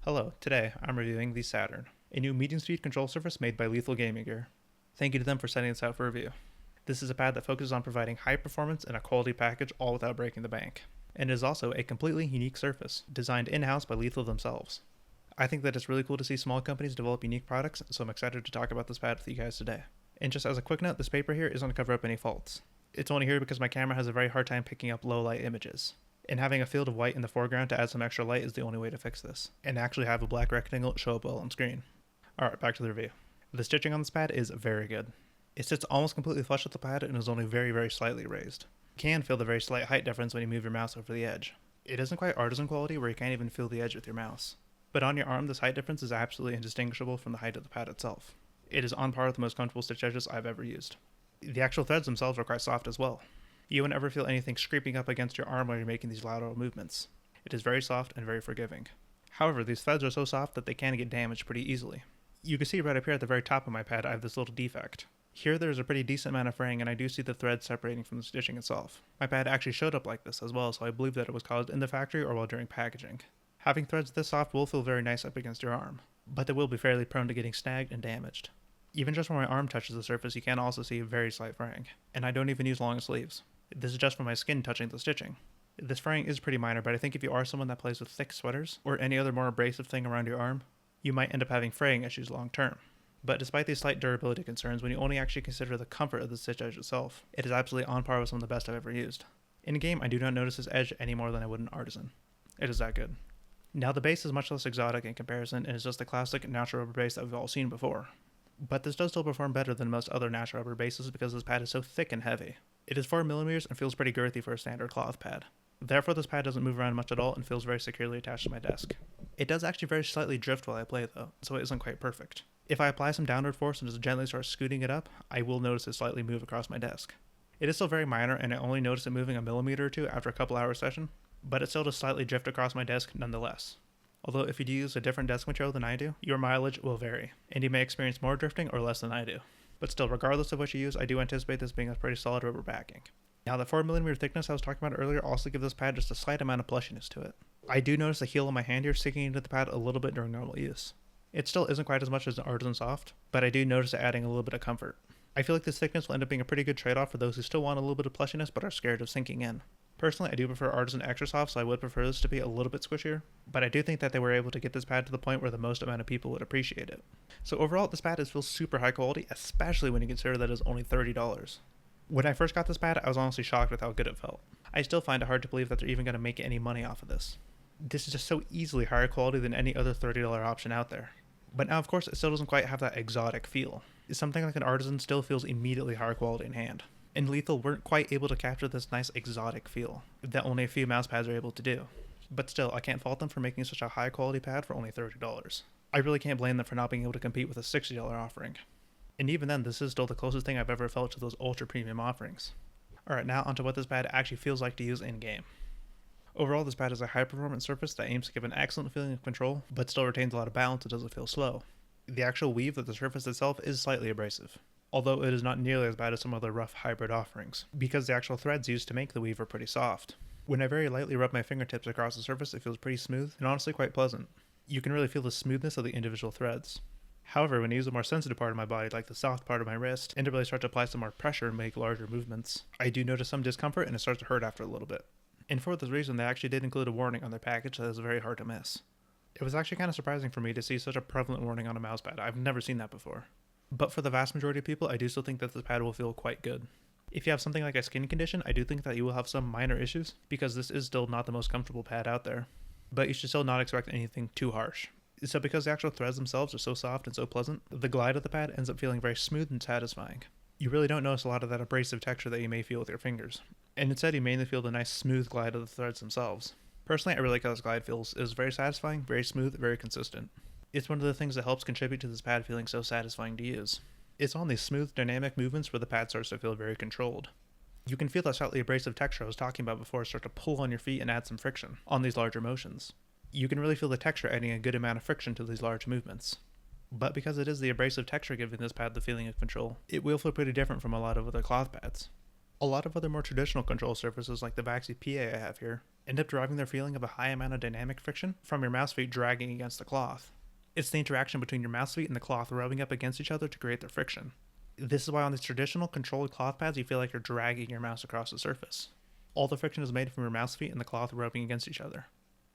Hello, today I'm reviewing the Saturn, a new medium speed control surface made by Lethal Gaming Gear. Thank you to them for sending this out for review. This is a pad that focuses on providing high performance and a quality package all without breaking the bank. And it is also a completely unique surface, designed in-house by Lethal themselves. I think that it's really cool to see small companies develop unique products, so I'm excited to talk about this pad with you guys today. And just as a quick note, this paper here isn't to cover up any faults. It's only here because my camera has a very hard time picking up low light images. And having a field of white in the foreground to add some extra light is the only way to fix this, and actually have a black rectangle show up well on screen. Alright, back to the review. The stitching on this pad is very good. It sits almost completely flush with the pad and is only very slightly raised. You can feel the very slight height difference when you move your mouse over the edge. It isn't quite Artisan quality where you can't even feel the edge with your mouse. But on your arm, this height difference is absolutely indistinguishable from the height of the pad itself. It is on par with the most comfortable stitch edges I've ever used. The actual threads themselves are quite soft as well. You won't ever feel anything scraping up against your arm while you're making these lateral movements. It is very soft and very forgiving. However, these threads are so soft that they can get damaged pretty easily. You can see right up here at the very top of my pad I have this little defect. Here there's a pretty decent amount of fraying and I do see the threads separating from the stitching itself. My pad actually showed up like this as well, so I believe that it was caused in the factory or while during packaging. Having threads this soft will feel very nice up against your arm, but they will be fairly prone to getting snagged and damaged. Even just where my arm touches the surface, you can also see very slight fraying, and I don't even use long sleeves. This is just from my skin touching the stitching. This fraying is pretty minor, but I think if you are someone that plays with thick sweaters, or any other more abrasive thing around your arm, you might end up having fraying issues long term. But despite these slight durability concerns, when you only actually consider the comfort of the stitch edge itself, it is absolutely on par with some of the best I've ever used. In game, I do not notice this edge any more than I would an Artisan. It is that good. Now the base is much less exotic in comparison and is just the classic natural rubber base that we've all seen before. But this does still perform better than most other natural rubber bases because this pad is so thick and heavy. It is 4mm and feels pretty girthy for a standard cloth pad. Therefore this pad doesn't move around much at all and feels very securely attached to my desk. It does actually very slightly drift while I play though, so it isn't quite perfect. If I apply some downward force and just gently start scooting it up, I will notice it slightly move across my desk. It is still very minor and I only notice it moving a millimeter or two after a couple hour session, but it still does slightly drift across my desk nonetheless. Although if you do use a different desk material than I do, your mileage will vary, and you may experience more drifting or less than I do. But still, regardless of what you use, I do anticipate this being a pretty solid rubber backing. Now the 4mm thickness I was talking about earlier also gives this pad just a slight amount of plushiness to it. I do notice the heel of my hand here sticking into the pad a little bit during normal use. It still isn't quite as much as an Artisan Soft, but I do notice it adding a little bit of comfort. I feel like this thickness will end up being a pretty good trade-off for those who still want a little bit of plushiness but are scared of sinking in. Personally, I do prefer Artisan Extra Soft, so I would prefer this to be a little bit squishier, but I do think that they were able to get this pad to the point where the most amount of people would appreciate it. So overall, this pad feels super high quality, especially when you consider that it's only $30. When I first got this pad, I was honestly shocked with how good it felt. I still find it hard to believe that they're even going to make any money off of this. This is just so easily higher quality than any other $30 option out there. But now, of course, it still doesn't quite have that exotic feel. Something like an Artisan still feels immediately higher quality in hand. And Lethal weren't quite able to capture this nice exotic feel that only a few mouse pads are able to do. But still, I can't fault them for making such a high quality pad for only $30. I really can't blame them for not being able to compete with a $60 offering. And even then, this is still the closest thing I've ever felt to those ultra premium offerings. Alright, now onto what this pad actually feels like to use in game. Overall, this pad is a high performance surface that aims to give an excellent feeling of control, but still retains a lot of balance and doesn't feel slow. The actual weave of the surface itself is slightly abrasive, although it is not nearly as bad as some other rough hybrid offerings, because the actual threads used to make the weave are pretty soft. When I very lightly rub my fingertips across the surface, it feels pretty smooth and honestly quite pleasant. You can really feel the smoothness of the individual threads. However, when I use a more sensitive part of my body, like the soft part of my wrist, and to really start to apply some more pressure and make larger movements, I do notice some discomfort and it starts to hurt after a little bit. And for this reason, they actually did include a warning on their package that is very hard to miss. It was actually kind of surprising for me to see such a prevalent warning on a mousepad. I've never seen that before. But for the vast majority of people, I do still think that this pad will feel quite good. If you have something like a skin condition, I do think that you will have some minor issues, because this is still not the most comfortable pad out there. But you should still not expect anything too harsh. So because the actual threads themselves are so soft and so pleasant, the glide of the pad ends up feeling very smooth and satisfying. You really don't notice a lot of that abrasive texture that you may feel with your fingers. And instead you mainly feel the nice smooth glide of the threads themselves. Personally, I really like how this glide feels. It is very satisfying, very smooth, very consistent. It's one of the things that helps contribute to this pad feeling so satisfying to use. It's on these smooth, dynamic movements where the pad starts to feel very controlled. You can feel that slightly abrasive texture I was talking about before start to pull on your feet and add some friction on these larger motions. You can really feel the texture adding a good amount of friction to these large movements. But because it is the abrasive texture giving this pad the feeling of control, it will feel pretty different from a lot of other cloth pads. A lot of other more traditional control surfaces like the Vaxi PA I have here end up deriving their feeling of a high amount of dynamic friction from your mouse feet dragging against the cloth. It's the interaction between your mouse feet and the cloth rubbing up against each other to create the friction. This is why on these traditional controlled cloth pads you feel like you're dragging your mouse across the surface. All the friction is made from your mouse feet and the cloth rubbing against each other.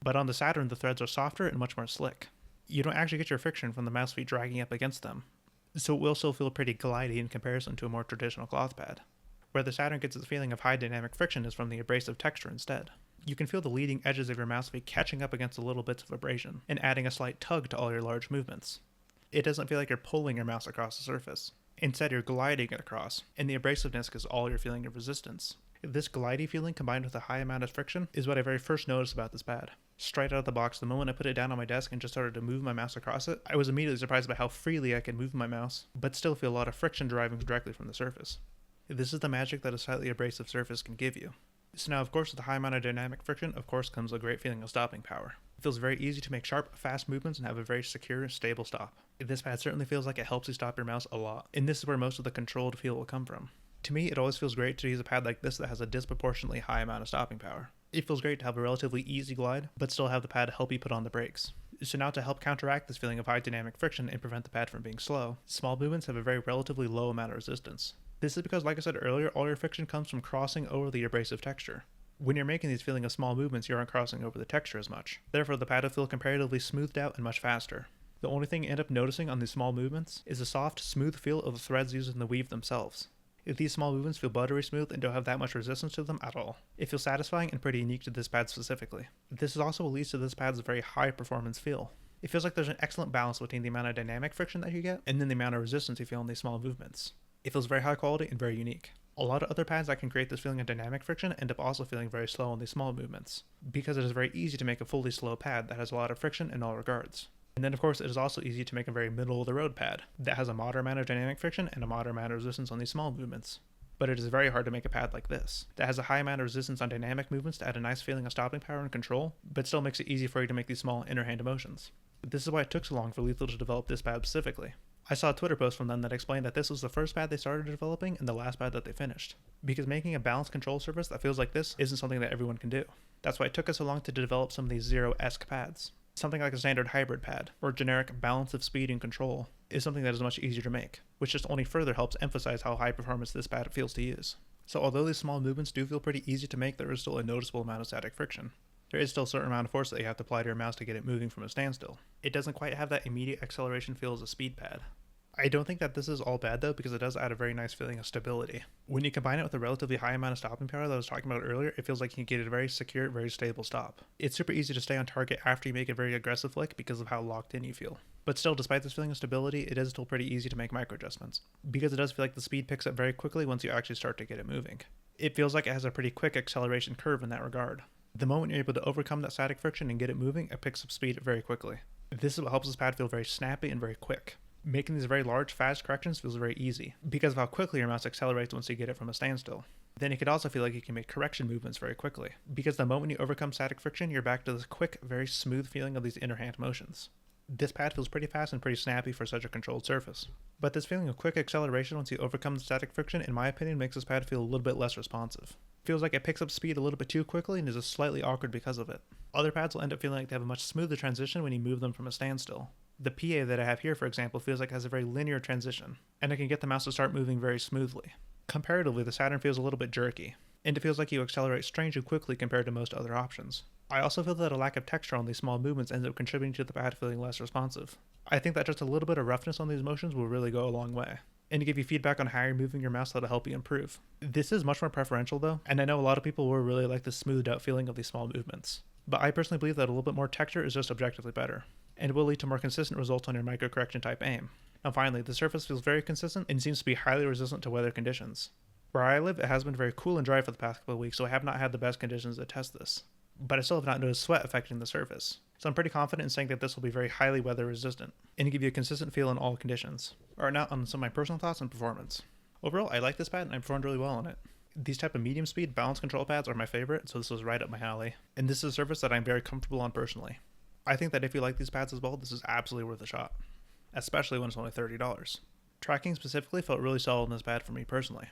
But on the Saturn, the threads are softer and much more slick. You don't actually get your friction from the mouse feet dragging up against them, so it will still feel pretty glidey in comparison to a more traditional cloth pad. Where the Saturn gets its feeling of high dynamic friction is from the abrasive texture instead. You can feel the leading edges of your mouse feet catching up against the little bits of abrasion and adding a slight tug to all your large movements. It doesn't feel like you're pulling your mouse across the surface. Instead, you're gliding it across, and the abrasiveness is all your feeling of resistance. This glidey feeling combined with a high amount of friction is what I very first noticed about this pad. Straight out of the box, the moment I put it down on my desk and just started to move my mouse across it, I was immediately surprised by how freely I could move my mouse, but still feel a lot of friction deriving directly from the surface. This is the magic that a slightly abrasive surface can give you. So now, of course, with the high amount of dynamic friction, of course, comes a great feeling of stopping power. It feels very easy to make sharp, fast movements and have a very secure, stable stop. This pad certainly feels like it helps you stop your mouse a lot, and this is where most of the controlled feel will come from. To me, it always feels great to use a pad like this that has a disproportionately high amount of stopping power. It feels great to have a relatively easy glide, but still have the pad help you put on the brakes. So now to help counteract this feeling of high dynamic friction and prevent the pad from being slow, small movements have a very relatively low amount of resistance. This is because, like I said earlier, all your friction comes from crossing over the abrasive texture. When you're making these feeling of small movements, you aren't crossing over the texture as much. Therefore, the pad will feel comparatively smoothed out and much faster. The only thing you end up noticing on these small movements is the soft, smooth feel of the threads used in the weave themselves. These small movements feel buttery smooth and don't have that much resistance to them at all. It feels satisfying and pretty unique to this pad specifically. This is also what leads to this pad's very high performance feel. It feels like there's an excellent balance between the amount of dynamic friction that you get and then the amount of resistance you feel in these small movements. It feels very high quality and very unique. A lot of other pads that can create this feeling of dynamic friction end up also feeling very slow on these small movements, because it is very easy to make a fully slow pad that has a lot of friction in all regards. And then of course it is also easy to make a very middle of the road pad that has a moderate amount of dynamic friction and a moderate amount of resistance on these small movements. But it is very hard to make a pad like this, that has a high amount of resistance on dynamic movements to add a nice feeling of stopping power and control, but still makes it easy for you to make these small inner hand motions. This is why it took so long for Lethal to develop this pad specifically. I saw a Twitter post from them that explained that this was the first pad they started developing and the last pad that they finished. Because making a balanced control surface that feels like this isn't something that everyone can do. That's why it took us so long to develop some of these Zero-esque pads. Something like a standard hybrid pad, or generic balance of speed and control, is something that is much easier to make, which just only further helps emphasize how high performance this pad feels to use. So although these small movements do feel pretty easy to make, there is still a noticeable amount of static friction. There is still a certain amount of force that you have to apply to your mouse to get it moving from a standstill. It doesn't quite have that immediate acceleration feel as a speed pad. I don't think that this is all bad though, because it does add a very nice feeling of stability. When you combine it with a relatively high amount of stopping power that I was talking about earlier, it feels like you can get a very secure, very stable stop. It's super easy to stay on target after you make a very aggressive flick because of how locked in you feel. But still, despite this feeling of stability, it is still pretty easy to make micro adjustments, because it does feel like the speed picks up very quickly once you actually start to get it moving. It feels like it has a pretty quick acceleration curve in that regard. The moment you're able to overcome that static friction and get it moving, it picks up speed very quickly. This is what helps this pad feel very snappy and very quick. Making these very large, fast corrections feels very easy, because of how quickly your mouse accelerates once you get it from a standstill. Then it could also feel like you can make correction movements very quickly, because the moment you overcome static friction, you're back to this quick, very smooth feeling of these inner hand motions. This pad feels pretty fast and pretty snappy for such a controlled surface. But this feeling of quick acceleration once you overcome the static friction, in my opinion, makes this pad feel a little bit less responsive. Feels like it picks up speed a little bit too quickly and is just slightly awkward because of it. Other pads will end up feeling like they have a much smoother transition when you move them from a standstill. The PA that I have here, for example, feels like it has a very linear transition, and I can get the mouse to start moving very smoothly. Comparatively, the Saturn feels a little bit jerky, and it feels like you accelerate strangely quickly compared to most other options. I also feel that a lack of texture on these small movements ends up contributing to the pad feeling less responsive. I think that just a little bit of roughness on these motions will really go a long way, and to give you feedback on how you're moving your mouse that'll help you improve. This is much more preferential though, and I know a lot of people will really like the smoothed out feeling of these small movements. But I personally believe that a little bit more texture is just objectively better, and will lead to more consistent results on your micro correction type aim. Now finally, the surface feels very consistent and seems to be highly resistant to weather conditions. Where I live, it has been very cool and dry for the past couple of weeks, so I have not had the best conditions to test this. But I still have not noticed sweat affecting the surface, so I'm pretty confident in saying that this will be very highly weather resistant, and to give you a consistent feel in all conditions. Alright, now on some of my personal thoughts on performance. Overall, I like this pad and I performed really well on it. These type of medium speed balance control pads are my favorite, so this was right up my alley, and this is a surface that I'm very comfortable on personally. I think that if you like these pads as well, this is absolutely worth a shot, especially when it's only $30. Tracking specifically felt really solid in this pad for me personally.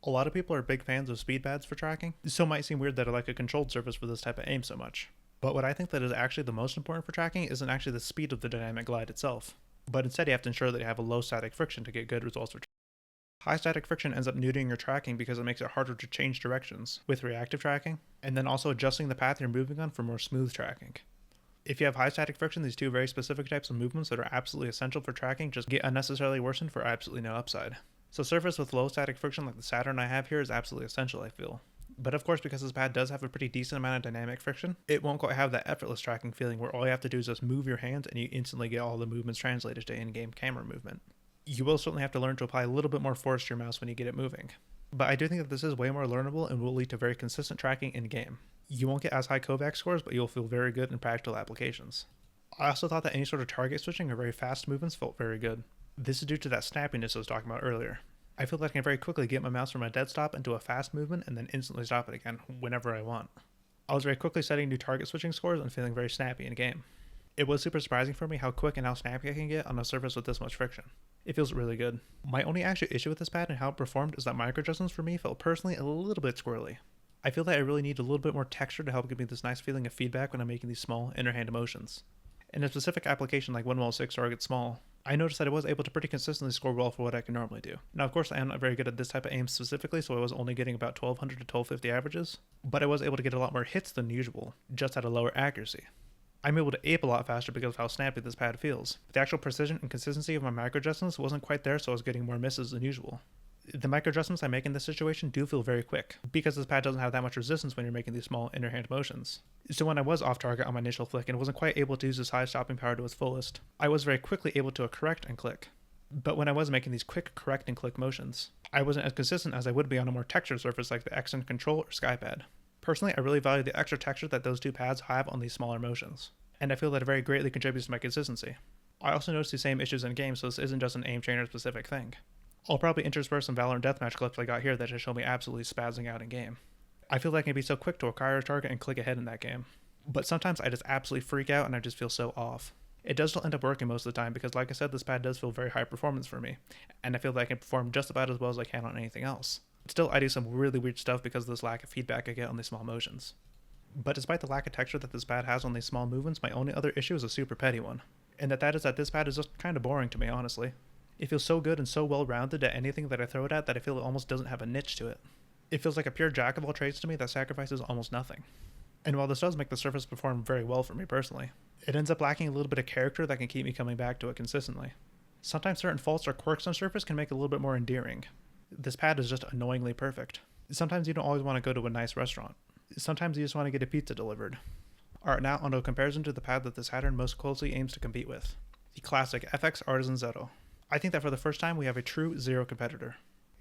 A lot of people are big fans of speed pads for tracking, so it might seem weird that I like a controlled surface for this type of aim so much. But what I think that is actually the most important for tracking isn't actually the speed of the dynamic glide itself, but instead you have to ensure that you have a low static friction to get good results for tracking. High static friction ends up neuting your tracking because it makes it harder to change directions with reactive tracking, and then also adjusting the path you're moving on for more smooth tracking. If you have high static friction, these two very specific types of movements that are absolutely essential for tracking just get unnecessarily worsened for absolutely no upside. So surface with low static friction like the Saturn I have here is absolutely essential, I feel. But of course, because this pad does have a pretty decent amount of dynamic friction, it won't quite have that effortless tracking feeling where all you have to do is just move your hands and you instantly get all the movements translated to in-game camera movement. You will certainly have to learn to apply a little bit more force to your mouse when you get it moving. But I do think that this is way more learnable and will lead to very consistent tracking in-game. You won't get as high Kovac scores, but you'll feel very good in practical applications. I also thought that any sort of target switching or very fast movements felt very good. This is due to that snappiness I was talking about earlier. I feel like I can very quickly get my mouse from a dead stop into a fast movement and then instantly stop it again whenever I want. I was very quickly setting new target switching scores and feeling very snappy in game. It was super surprising for me how quick and how snappy I can get on a surface with this much friction. It feels really good. My only actual issue with this pad and how it performed is that micro adjustments for me felt personally a little bit squirrely. I feel that I really need a little bit more texture to help give me this nice feeling of feedback when I'm making these small inner hand motions. In a specific application like 1:6 target small, I noticed that I was able to pretty consistently score well for what I can normally do. Now of course I am not very good at this type of aim specifically, so I was only getting about 1200 to 1250 averages, but I was able to get a lot more hits than usual, just at a lower accuracy. I'm able to ape a lot faster because of how snappy this pad feels. The actual precision and consistency of my micro adjustments wasn't quite there, so I was getting more misses than usual. The micro adjustments I make in this situation do feel very quick, because this pad doesn't have that much resistance when you're making these small inner hand motions. So when I was off target on my initial flick and wasn't quite able to use this high stopping power to its fullest, I was very quickly able to correct and click. But when I was making these quick correct and click motions, I wasn't as consistent as I would be on a more textured surface like the Xen Control or Skypad. Personally, I really value the extra texture that those two pads have on these smaller motions, and I feel that it very greatly contributes to my consistency. I also noticed the same issues in game, so this isn't just an aim trainer specific thing. I'll probably intersperse some Valorant deathmatch clips I got here that just show me absolutely spazzing out in game. I feel like I can be so quick to acquire a target and click ahead in that game, but sometimes I just absolutely freak out and I just feel so off. It does still end up working most of the time because, like I said, this pad does feel very high performance for me, and I feel that I can perform just about as well as I can on anything else. Still, I do some really weird stuff because of this lack of feedback I get on these small motions. But despite the lack of texture that this pad has on these small movements, my only other issue is a super petty one, and that is that this pad is just kind of boring to me, honestly. It feels so good and so well rounded at anything that I throw it at that I feel it almost doesn't have a niche to it. It feels like a pure jack of all trades to me that sacrifices almost nothing. And while this does make the surface perform very well for me personally, it ends up lacking a little bit of character that can keep me coming back to it consistently. Sometimes certain faults or quirks on surface can make it a little bit more endearing. This pad is just annoyingly perfect. Sometimes you don't always want to go to a nice restaurant. Sometimes you just want to get a pizza delivered. Alright, now onto a comparison to the pad that the Saturn most closely aims to compete with. The classic FX Artisan Zero. I think that for the first time we have a true Zero competitor.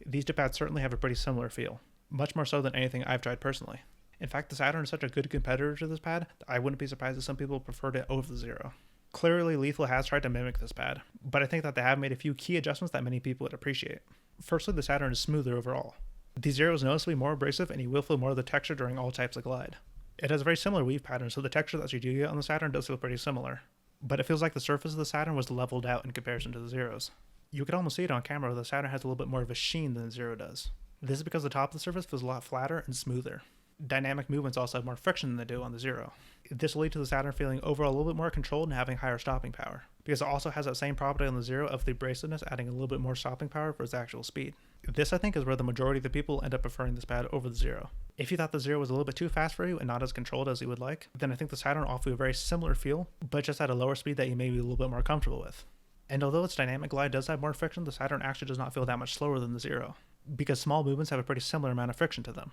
These two pads certainly have a pretty similar feel, much more so than anything I've tried personally. In fact, the Saturn is such a good competitor to this pad that I wouldn't be surprised if some people preferred it over the Zero. Clearly, Lethal has tried to mimic this pad, but I think that they have made a few key adjustments that many people would appreciate. Firstly, the Saturn is smoother overall. The Zero is noticeably more abrasive and you will feel more of the texture during all types of glide. It has a very similar weave pattern, so the texture that you do get on the Saturn does feel pretty similar. But it feels like the surface of the Saturn was leveled out in comparison to the Zeros. You could almost see it on camera where the Saturn has a little bit more of a sheen than the Zero does. This is because the top of the surface feels a lot flatter and smoother. Dynamic movements also have more friction than they do on the Zero. This will lead to the Saturn feeling overall a little bit more controlled and having higher stopping power, because it also has that same property on the Zero of the abrasiveness adding a little bit more stopping power for its actual speed. This I think is where the majority of the people end up preferring this pad over the Zero. If you thought the Zero was a little bit too fast for you and not as controlled as you would like, then I think the Saturn will offer you a very similar feel, but just at a lower speed that you may be a little bit more comfortable with. And although its dynamic glide does have more friction, the Saturn actually does not feel that much slower than the Zero, because small movements have a pretty similar amount of friction to them.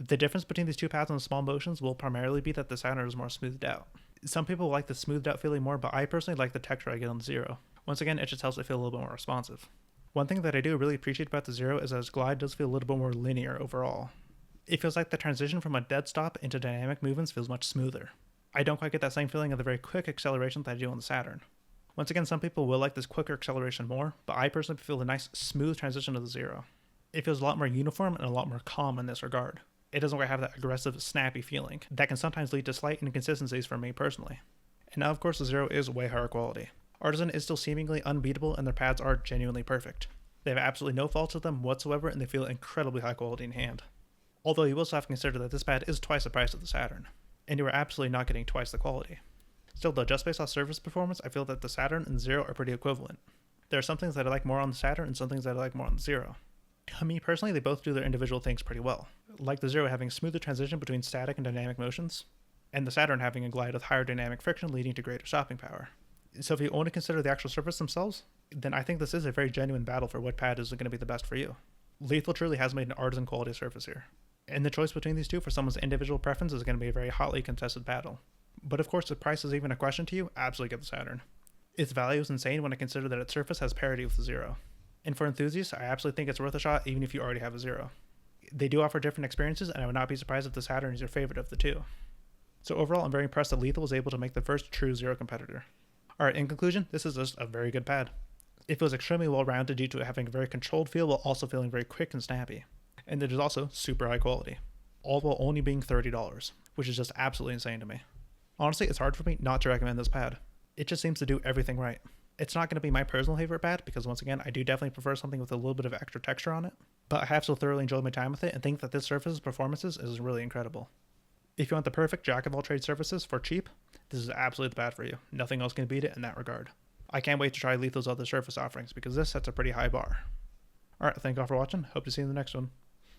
The difference between these two pads on small motions will primarily be that the Saturn is more smoothed out. Some people like the smoothed out feeling more, but I personally like the texture I get on the Zero. Once again, it just helps it feel a little bit more responsive. One thing that I do really appreciate about the Zero is that its glide does feel a little bit more linear overall. It feels like the transition from a dead stop into dynamic movements feels much smoother. I don't quite get that same feeling of the very quick acceleration that I do on the Saturn. Once again, some people will like this quicker acceleration more, but I personally feel the nice smooth transition to the Zero. It feels a lot more uniform and a lot more calm in this regard. It doesn't quite have that aggressive, snappy feeling that can sometimes lead to slight inconsistencies for me personally. And now of course the Zero is way higher quality. Artisan is still seemingly unbeatable and their pads are genuinely perfect. They have absolutely no faults with them whatsoever, and they feel incredibly high quality in hand. Although you also have to consider that this pad is twice the price of the Saturn, and you are absolutely not getting twice the quality. Still though, just based off surface performance, I feel that the Saturn and Zero are pretty equivalent. There are some things that I like more on the Saturn and some things that I like more on the Zero. Me personally, they both do their individual things pretty well. Like the Zero having smoother transition between static and dynamic motions, and the Saturn having a glide with higher dynamic friction leading to greater stopping power. So if you only consider the actual surface themselves, then I think this is a very genuine battle for what pad is going to be the best for you. Lethal truly has made an artisan quality surface here, and the choice between these two for someone's individual preference is going to be a very hotly contested battle. But of course, if price is even a question to you, absolutely get the Saturn. Its value is insane when I consider that its surface has parity with the Zero. And for enthusiasts, I absolutely think it's worth a shot even if you already have a Zero. They do offer different experiences, and I would not be surprised if the Saturn is your favorite of the two. So overall, I'm very impressed that Lethal was able to make the first true Zero competitor. Alright, in conclusion, this is just a very good pad. It feels extremely well rounded due to it having a very controlled feel while also feeling very quick and snappy. And it is also super high quality, all while only being $30, which is just absolutely insane to me. Honestly, it's hard for me not to recommend this pad. It just seems to do everything right. It's not going to be my personal favorite pad because once again, I do definitely prefer something with a little bit of extra texture on it, but I have still thoroughly enjoyed my time with it and think that this surface's performances is really incredible. If you want the perfect jack of all trade surfaces for cheap, this is absolutely the pad for you. Nothing else can beat it in that regard. I can't wait to try Lethal's other surface offerings because this sets a pretty high bar. Alright, thank you all for watching. Hope to see you in the next one.